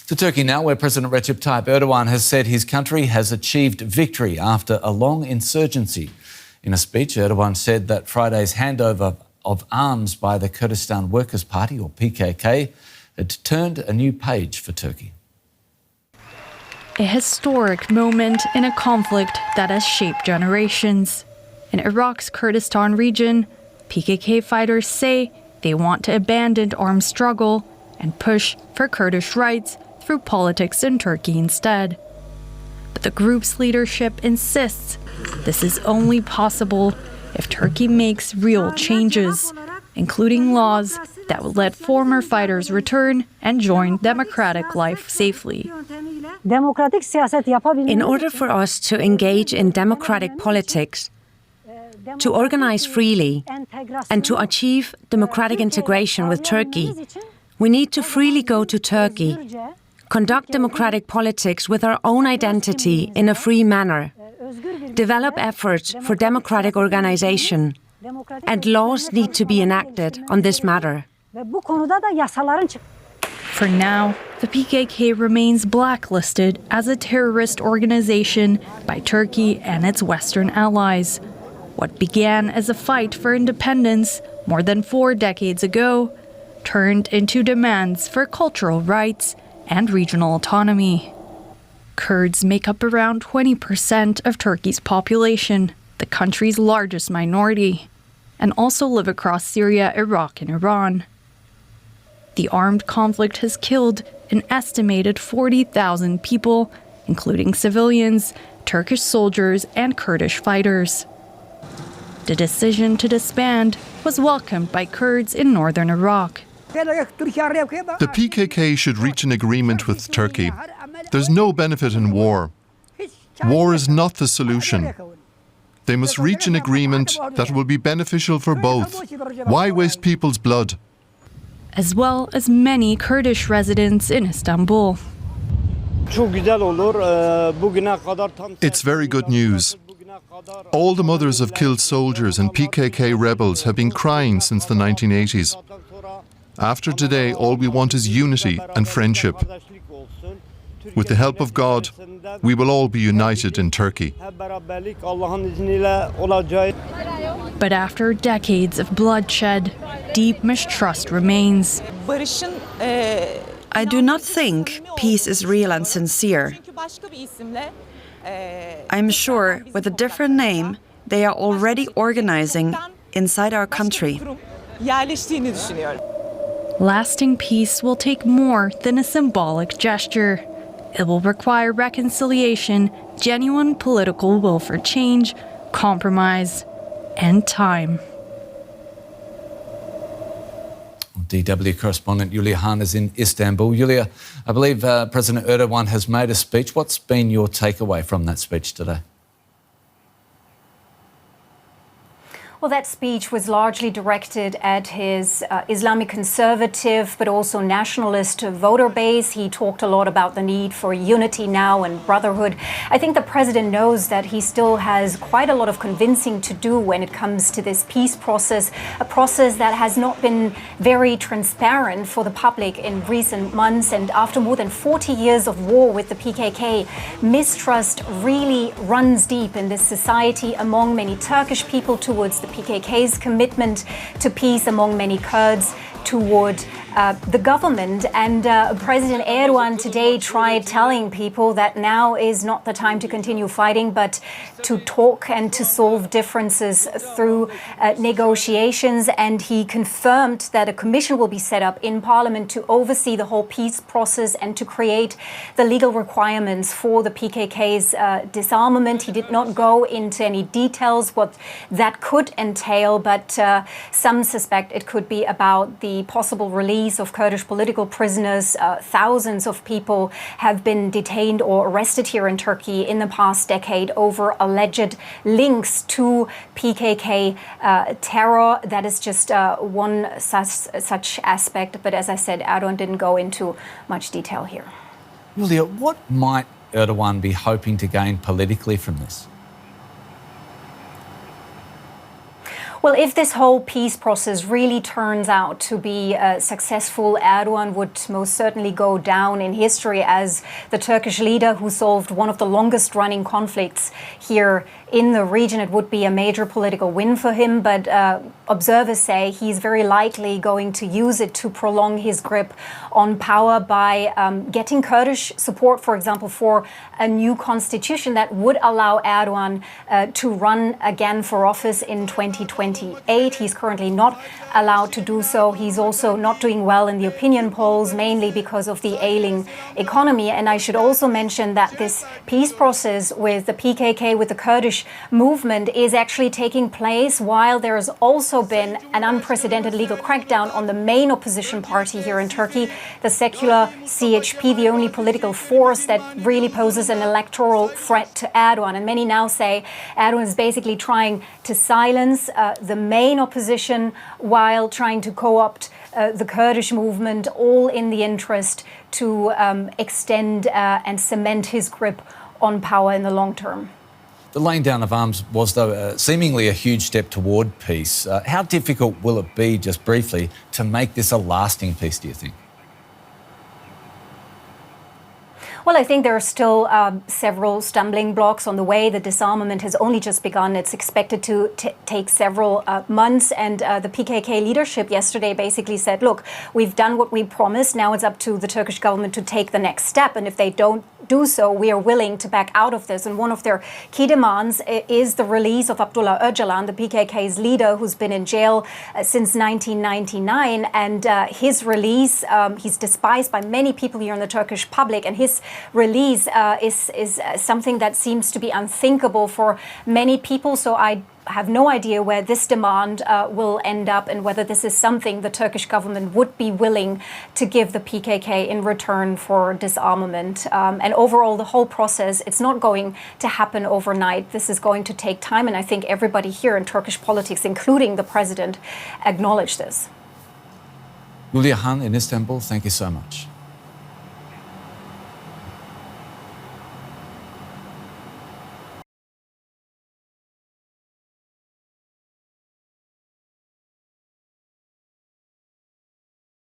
To Turkey now, where President Recep Tayyip Erdogan has said his country has achieved victory after a long insurgency. In a speech, Erdogan said that Friday's handover of arms by the Kurdistan Workers Party, or PKK, had turned a new page for Turkey. A historic moment in a conflict that has shaped generations. In Iraq's Kurdistan region, PKK fighters say they want to abandon armed struggle and push for Kurdish rights through politics in Turkey instead. But the group's leadership insists this is only possible if Turkey makes real changes, including laws that will let former fighters return and join democratic life safely. In order for us to engage in democratic politics, to organize freely, and to achieve democratic integration with Turkey, we need to freely go to Turkey, conduct democratic politics with our own identity in a free manner, develop efforts for democratic organization, and laws need to be enacted on this matter. For now, the PKK remains blacklisted as a terrorist organization by Turkey and its Western allies. What began as a fight for independence more than 4 decades ago turned into demands for cultural rights and regional autonomy. Kurds make up around 20% of Turkey's population, the country's largest minority, and also live across Syria, Iraq, and Iran. The armed conflict has killed an estimated 40,000 people, including civilians, Turkish soldiers, and Kurdish fighters. The decision to disband was welcomed by Kurds in northern Iraq. The PKK should reach an agreement with Turkey. There's no benefit in war. War is not the solution. They must reach an agreement that will be beneficial for both. Why waste people's blood? As well as many Kurdish residents in Istanbul. It's very good news. All the mothers of killed soldiers and PKK rebels have been crying since the 1980s. After today, all we want is unity and friendship. With the help of God, we will all be united in Turkey. But after decades of bloodshed, deep mistrust remains. I do not think peace is real and sincere. I'm sure with a different name, they are already organizing inside our country. Lasting peace will take more than a symbolic gesture. It will require reconciliation, genuine political will for change, compromise, and time. DW correspondent Julia Hahn is in Istanbul. Julia, I believe President Erdogan has made a speech. What's been your takeaway from that speech today? Well, that speech was largely directed at his Islamic conservative but also nationalist voter base. He talked a lot about the need for unity now and brotherhood. I think the president knows that he still has quite a lot of convincing to do when it comes to this peace process, a process that has not been very transparent for the public in recent months. And after more than 40 years of war with the PKK, mistrust really runs deep in this society among many Turkish people towards the PKK's commitment to peace, among many Kurds toward the government. And President Erdogan today tried telling people that now is not the time to continue fighting, but to talk and to solve differences through negotiations. And he confirmed that a commission will be set up in Parliament to oversee the whole peace process and to create the legal requirements for the PKK's disarmament. He did not go into any details what that could entail, but some suspect it could be about the possible release of Kurdish political prisoners. Thousands of people have been detained or arrested here in Turkey in the past decade over alleged links to PKK terror. That is just one such aspect. But as I said, Erdogan didn't go into much detail here. Julia, what might Erdogan be hoping to gain politically from this? Well, if this whole peace process really turns out to be successful, Erdogan would most certainly go down in history as the Turkish leader who solved one of the longest running conflicts here in the region. It would be a major political win for him, but observers say he's very likely going to use it to prolong his grip on power by getting Kurdish support, for example, for a new constitution that would allow Erdogan to run again for office in 2028. He's currently not allowed to do so. He's also not doing well in the opinion polls, mainly because of the ailing economy. And I should also mention that this peace process with the PKK, with the Kurdish movement, is actually taking place while there has also been an unprecedented legal crackdown on the main opposition party here in Turkey, the secular CHP, the only political force that really poses an electoral threat to Erdogan. And many now say Erdogan is basically trying to silence the main opposition while trying to co-opt the Kurdish movement, all in the interest to extend and cement his grip on power in the long term. The laying down of arms was, though, seemingly a huge step toward peace. How difficult will it be, just briefly, to make this a lasting peace, do you think? Well, I think there are still several stumbling blocks on the way. The disarmament has only just begun. It's expected to take several months. And the PKK leadership yesterday basically said, look, we've done what we promised. Now it's up to the Turkish government to take the next step. And if they don't do so, we are willing to back out of this. And one of their key demands is the release of Abdullah Öcalan, the PKK's leader, who's been in jail since 1999. And his release, he's despised by many people here in the Turkish public. And his release is something that seems to be unthinkable for many people. So I have no idea where this demand will end up and whether this is something the Turkish government would be willing to give the PKK in return for disarmament. And overall, the whole process, it's not going to happen overnight. This is going to take time. And I think everybody here in Turkish politics, including the president, acknowledge this. Julia Hahn in Istanbul, thank you so much.